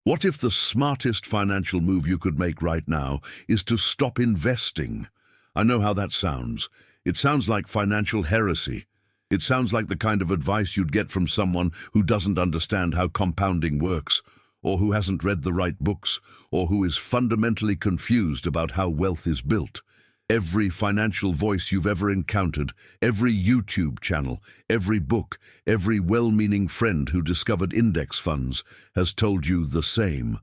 What if the smartest financial move you could make right now is to stop investing? I know how that sounds. It sounds like financial heresy. It sounds like the kind of advice you'd get from someone who doesn't understand how compounding works, or who hasn't read the right books, or who is fundamentally confused about how wealth is built. Every financial voice you've ever encountered, every YouTube channel, every book, every well-meaning friend who discovered index funds has told you the same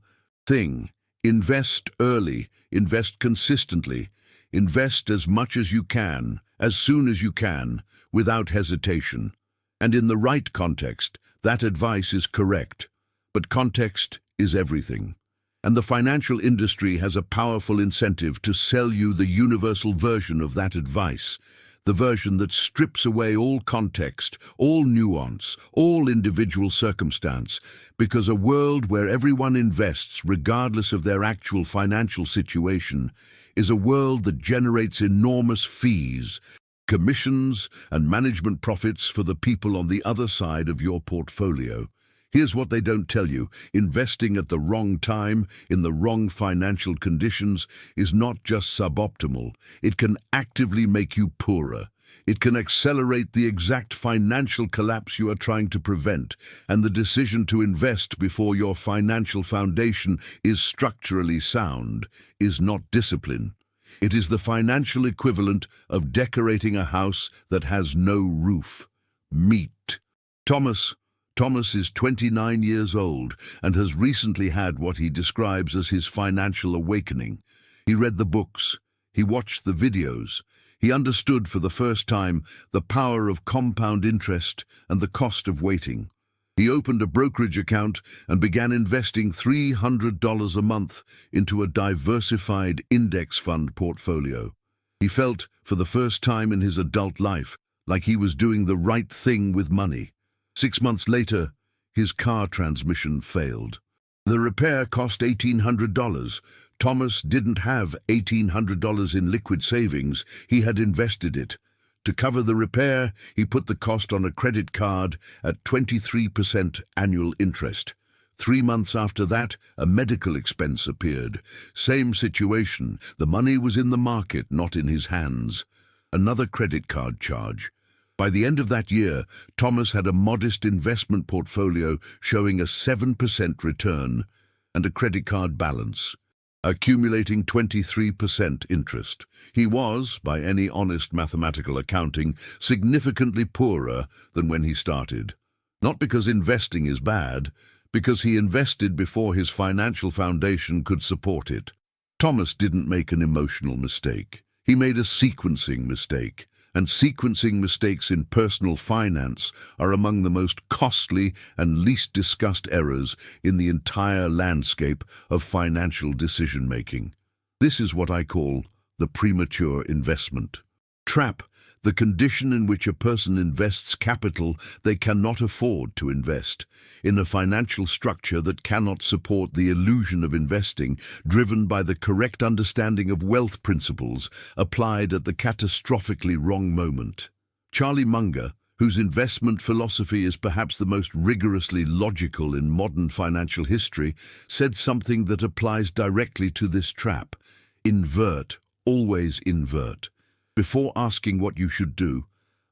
thing. Invest early, invest consistently, invest as much as you can, as soon as you can, without hesitation. And in the right context, that advice is correct. But context is everything. And the financial industry has a powerful incentive to sell you the universal version of that advice, the version that strips away all context, all nuance, all individual circumstance, because a world where everyone invests regardless of their actual financial situation is a world that generates enormous fees, commissions, and management profits for the people on the other side of your portfolio. Here's what they don't tell you. Investing at the wrong time, in the wrong financial conditions, is not just suboptimal. It can actively make you poorer. It can accelerate the exact financial collapse you are trying to prevent, and the decision to invest before your financial foundation is structurally sound is not discipline. It is the financial equivalent of decorating a house that has no roof. Meet Thomas is 29 years old and has recently had what he describes as his financial awakening. He read the books, he watched the videos, he understood for the first time the power of compound interest and the cost of waiting. He opened a brokerage account and began investing $300 a month into a diversified index fund portfolio. He felt, for the first time in his adult life, like he was doing the right thing with money. 6 months later, his car transmission failed. The repair cost $1,800. Thomas didn't have $1,800 in liquid savings. He had invested it. To cover the repair, he put the cost on a credit card at 23% annual interest. 3 months after that, a medical expense appeared. Same situation. The money was in the market, not in his hands. Another credit card charge. By the end of that year, Thomas had a modest investment portfolio showing a 7% return and a credit card balance, accumulating 23% interest. He was, by any honest mathematical accounting, significantly poorer than when he started. Not because investing is bad, because he invested before his financial foundation could support it. Thomas didn't make an emotional mistake. He made a sequencing mistake. And sequencing mistakes in personal finance are among the most costly and least discussed errors in the entire landscape of financial decision-making. This is what I call the premature investment trap, the condition in which a person invests capital they cannot afford to invest, in a financial structure that cannot support the illusion of investing, driven by the correct understanding of wealth principles applied at the catastrophically wrong moment. Charlie Munger, whose investment philosophy is perhaps the most rigorously logical in modern financial history, said something that applies directly to this trap. Invert, always invert. Before asking what you should do,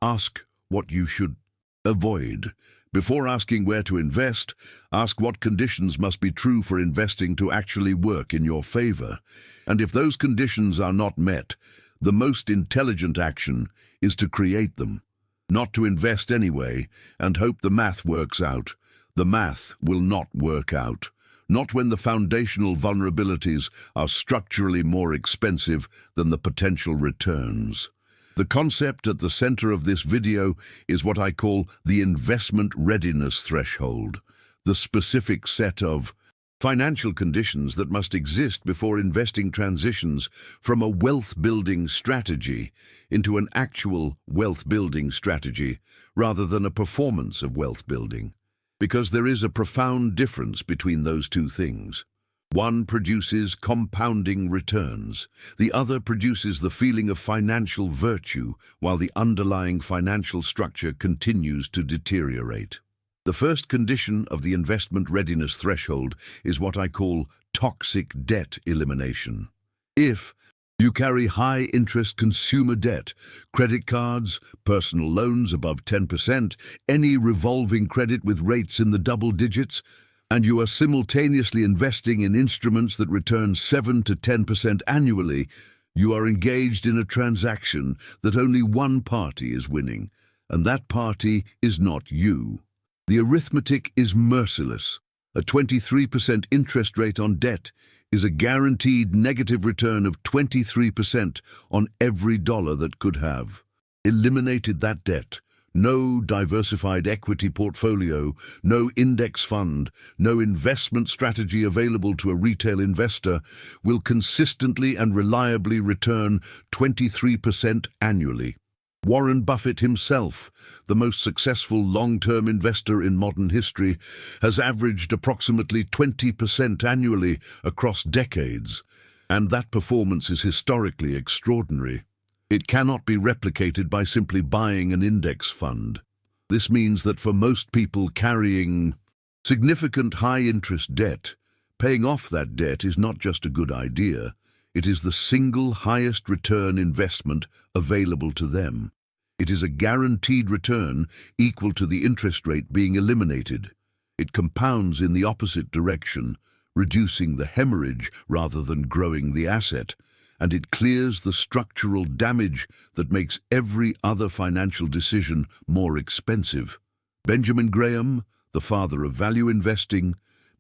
ask what you should avoid. Before asking where to invest, ask what conditions must be true for investing to actually work in your favor. And if those conditions are not met, the most intelligent action is to create them. Not to invest anyway and hope the math works out. The math will not work out. Not when the foundational vulnerabilities are structurally more expensive than the potential returns. The concept at the center of this video is what I call the investment readiness threshold, the specific set of financial conditions that must exist before investing transitions from a wealth-building strategy into an actual wealth-building strategy rather than a performance of wealth building. Because there is a profound difference between those two things. One produces compounding returns. The other produces the feeling of financial virtue while the underlying financial structure continues to deteriorate. The first condition of the investment readiness threshold is what I call toxic debt elimination. If you carry high-interest consumer debt, credit cards, personal loans above 10%, any revolving credit with rates in the double digits, and you are simultaneously investing in instruments that return 7 to 10% annually, you are engaged in a transaction that only one party is winning, and that party is not you. The arithmetic is merciless. A 23% interest rate on debt is a guaranteed negative return of 23% on every dollar that could have. Eliminated that debt. No diversified equity portfolio, no index fund, no investment strategy available to a retail investor will consistently and reliably return 23% annually. Warren Buffett himself, the most successful long-term investor in modern history, has averaged approximately 20% annually across decades, and that performance is historically extraordinary. It cannot be replicated by simply buying an index fund. This means that for most people carrying significant high-interest debt, paying off that debt is not just a good idea, it is the single highest return investment available to them. It is a guaranteed return equal to the interest rate being eliminated. It compounds in the opposite direction, reducing the hemorrhage rather than growing the asset, and it clears the structural damage that makes every other financial decision more expensive. Benjamin Graham, the father of value investing,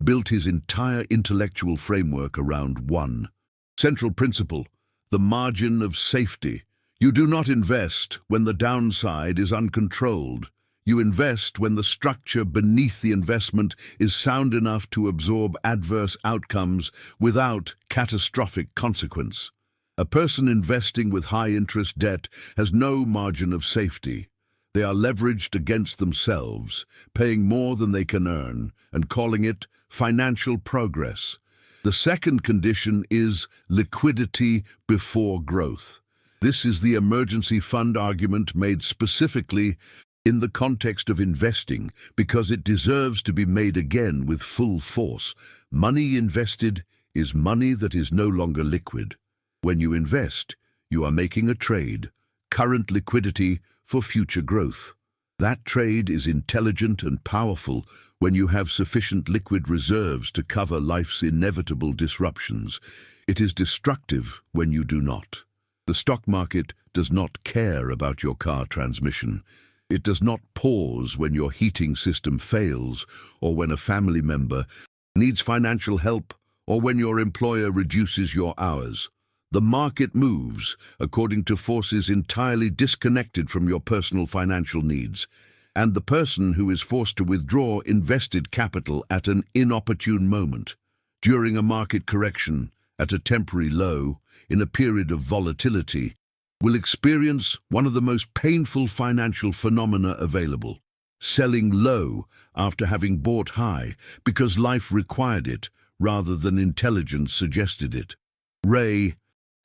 built his entire intellectual framework around one central principle: the margin of safety. You do not invest when the downside is uncontrolled. You invest when the structure beneath the investment is sound enough to absorb adverse outcomes without catastrophic consequence. A person investing with high-interest debt has no margin of safety. They are leveraged against themselves, paying more than they can earn, and calling it financial progress. The second condition is liquidity before growth. This is the emergency fund argument made specifically in the context of investing because it deserves to be made again with full force. Money invested is money that is no longer liquid. When you invest, you are making a trade, current liquidity for future growth. That trade is intelligent and powerful when you have sufficient liquid reserves to cover life's inevitable disruptions. It is destructive when you do not. The stock market does not care about your car transmission. It does not pause when your heating system fails, or when a family member needs financial help, or when your employer reduces your hours. The market moves according to forces entirely disconnected from your personal financial needs, and the person who is forced to withdraw invested capital at an inopportune moment, during a market correction, at a temporary low, in a period of volatility, will experience one of the most painful financial phenomena available: selling low after having bought high because life required it rather than intelligence suggested it. Ray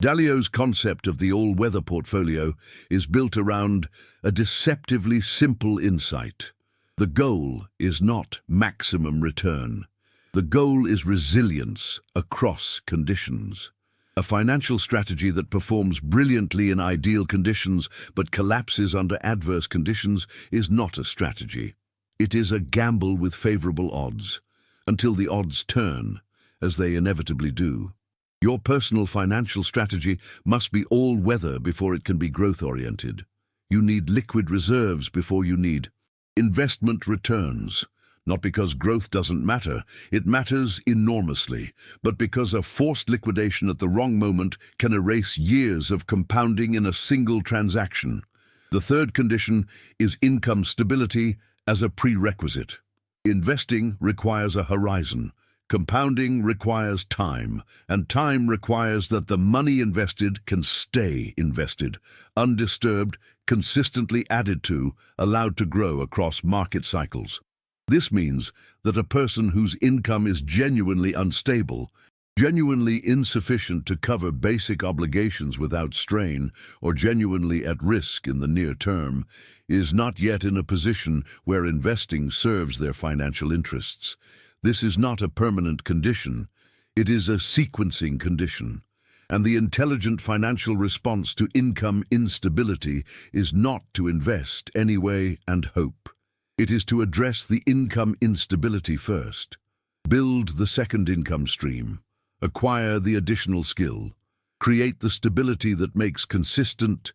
Dalio's concept of the all-weather portfolio is built around a deceptively simple insight. The goal is not maximum return. The goal is resilience across conditions. A financial strategy that performs brilliantly in ideal conditions but collapses under adverse conditions is not a strategy. It is a gamble with favorable odds, until the odds turn, as they inevitably do. Your personal financial strategy must be all-weather before it can be growth-oriented. You need liquid reserves before you need investment returns. Not because growth doesn't matter, it matters enormously, but because a forced liquidation at the wrong moment can erase years of compounding in a single transaction. The third condition is income stability as a prerequisite. Investing requires a horizon. Compounding requires time, and time requires that the money invested can stay invested, undisturbed, consistently added to, allowed to grow across market cycles. This means that a person whose income is genuinely unstable Genuinely insufficient to cover basic obligations without strain, or genuinely at risk in the near term, is not yet in a position where investing serves their financial interests. This is not a permanent condition, it is a sequencing condition. And the intelligent financial response to income instability is not to invest anyway and hope. It is to address the income instability first. Build the second income stream. Acquire the additional skill. Create the stability that makes consistent,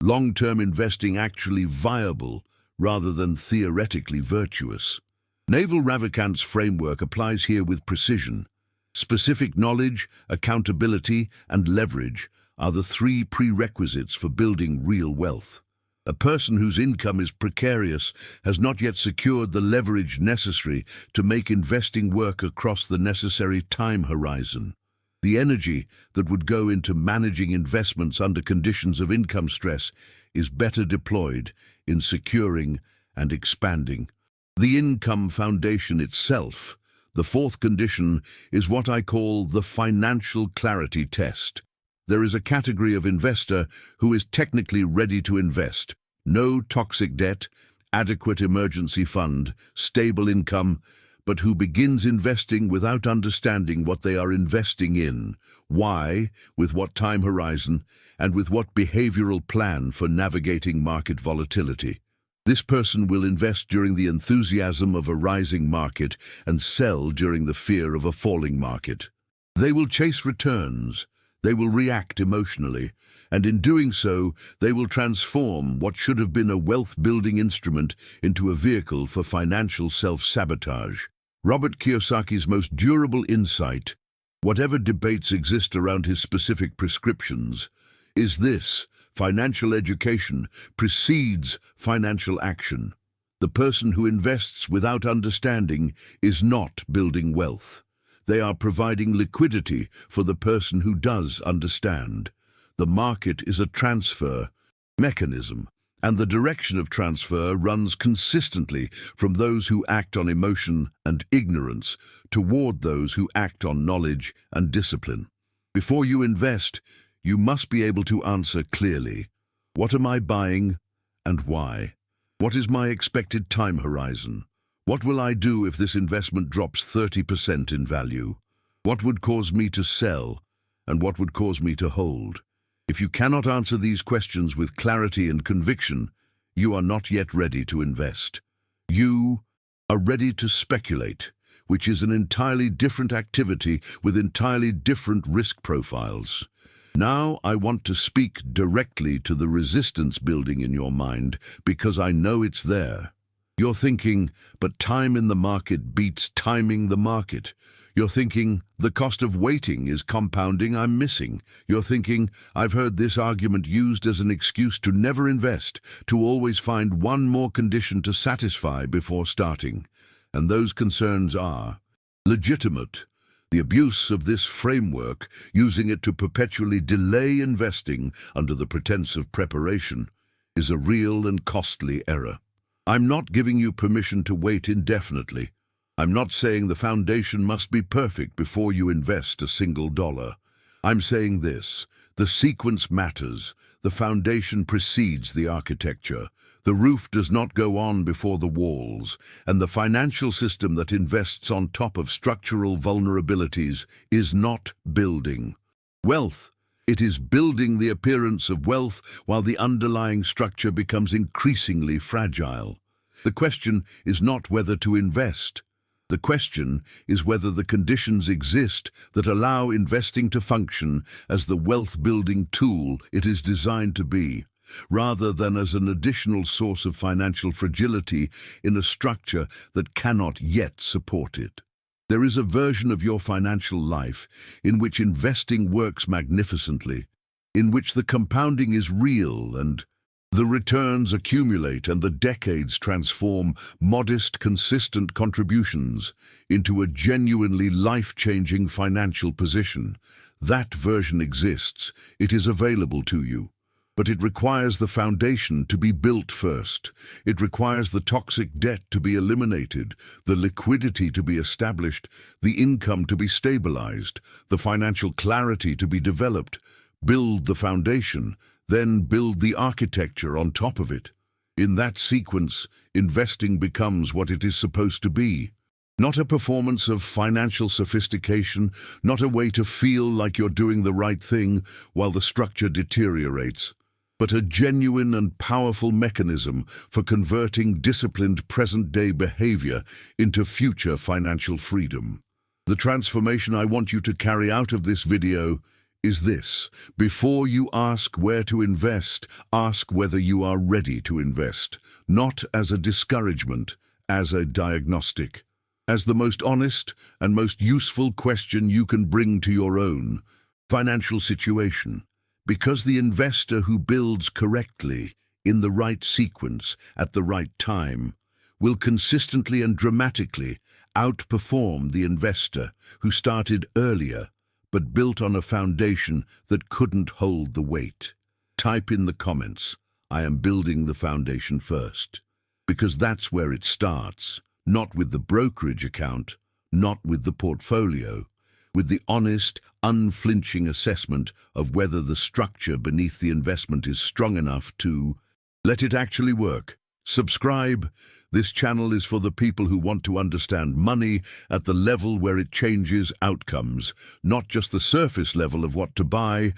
long-term investing actually viable rather than theoretically virtuous. Naval Ravikant's framework applies here with precision. Specific knowledge, accountability, and leverage are the three prerequisites for building real wealth. A person whose income is precarious has not yet secured the leverage necessary to make investing work across the necessary time horizon. The energy that would go into managing investments under conditions of income stress is better deployed in securing and expanding the income foundation itself. The fourth condition is what I call the financial clarity test. There is a category of investor who is technically ready to invest. No toxic debt, adequate emergency fund, stable income, but who begins investing without understanding what they are investing in, why, with what time horizon, and with what behavioral plan for navigating market volatility. This person will invest during the enthusiasm of a rising market and sell during the fear of a falling market. They will chase returns, they will react emotionally, and in doing so, they will transform what should have been a wealth-building instrument into a vehicle for financial self-sabotage. Robert Kiyosaki's most durable insight, whatever debates exist around his specific prescriptions, is this: financial education precedes financial action. The person who invests without understanding is not building wealth. They are providing liquidity for the person who does understand. The market is a transfer mechanism, and the direction of transfer runs consistently from those who act on emotion and ignorance toward those who act on knowledge and discipline. Before you invest, you must be able to answer clearly: what am I buying and why? What is my expected time horizon? What will I do if this investment drops 30% in value? What would cause me to sell, and what would cause me to hold? If you cannot answer these questions with clarity and conviction, you are not yet ready to invest. You are ready to speculate, which is an entirely different activity with entirely different risk profiles. Now I want to speak directly to the resistance building in your mind, because I know it's there. You're thinking, but time in the market beats timing the market. You're thinking, the cost of waiting is compounding I'm missing. You're thinking, I've heard this argument used as an excuse to never invest, to always find one more condition to satisfy before starting. And those concerns are legitimate. The abuse of this framework, using it to perpetually delay investing under the pretense of preparation, is a real and costly error. I'm not giving you permission to wait indefinitely. I'm not saying the foundation must be perfect before you invest a single dollar. I'm saying this: the sequence matters. The foundation precedes the architecture. The roof does not go on before the walls, and the financial system that invests on top of structural vulnerabilities is not building wealth. It is building the appearance of wealth while the underlying structure becomes increasingly fragile. The question is not whether to invest. The question is whether the conditions exist that allow investing to function as the wealth-building tool it is designed to be, rather than as an additional source of financial fragility in a structure that cannot yet support it. There is a version of your financial life in which investing works magnificently, in which the compounding is real and the returns accumulate and the decades transform modest, consistent contributions into a genuinely life-changing financial position. That version exists. It is available to you. But it requires the foundation to be built first. It requires the toxic debt to be eliminated, the liquidity to be established, the income to be stabilized, the financial clarity to be developed. Build the foundation, then build the architecture on top of it. In that sequence, investing becomes what it is supposed to be. Not a performance of financial sophistication, not a way to feel like you're doing the right thing while the structure deteriorates, but a genuine and powerful mechanism for converting disciplined present-day behavior into future financial freedom. The transformation I want you to carry out of this video is this: before you ask where to invest, ask whether you are ready to invest, not as a discouragement, as a diagnostic, as the most honest and most useful question you can bring to your own financial situation. Because the investor who builds correctly, in the right sequence, at the right time, will consistently and dramatically outperform the investor who started earlier but built on a foundation that couldn't hold the weight. Type in the comments, "I am building the foundation first," because that's where it starts, not with the brokerage account, not with the portfolio, with the honest, unflinching assessment of whether the structure beneath the investment is strong enough to let it actually work. Subscribe. This channel is for the people who want to understand money at the level where it changes outcomes, not just the surface level of what to buy,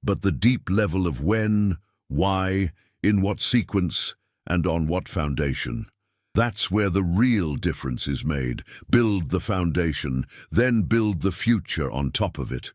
but the deep level of when, why, in what sequence, and on what foundation. That's where the real difference is made. Build the foundation, then build the future on top of it.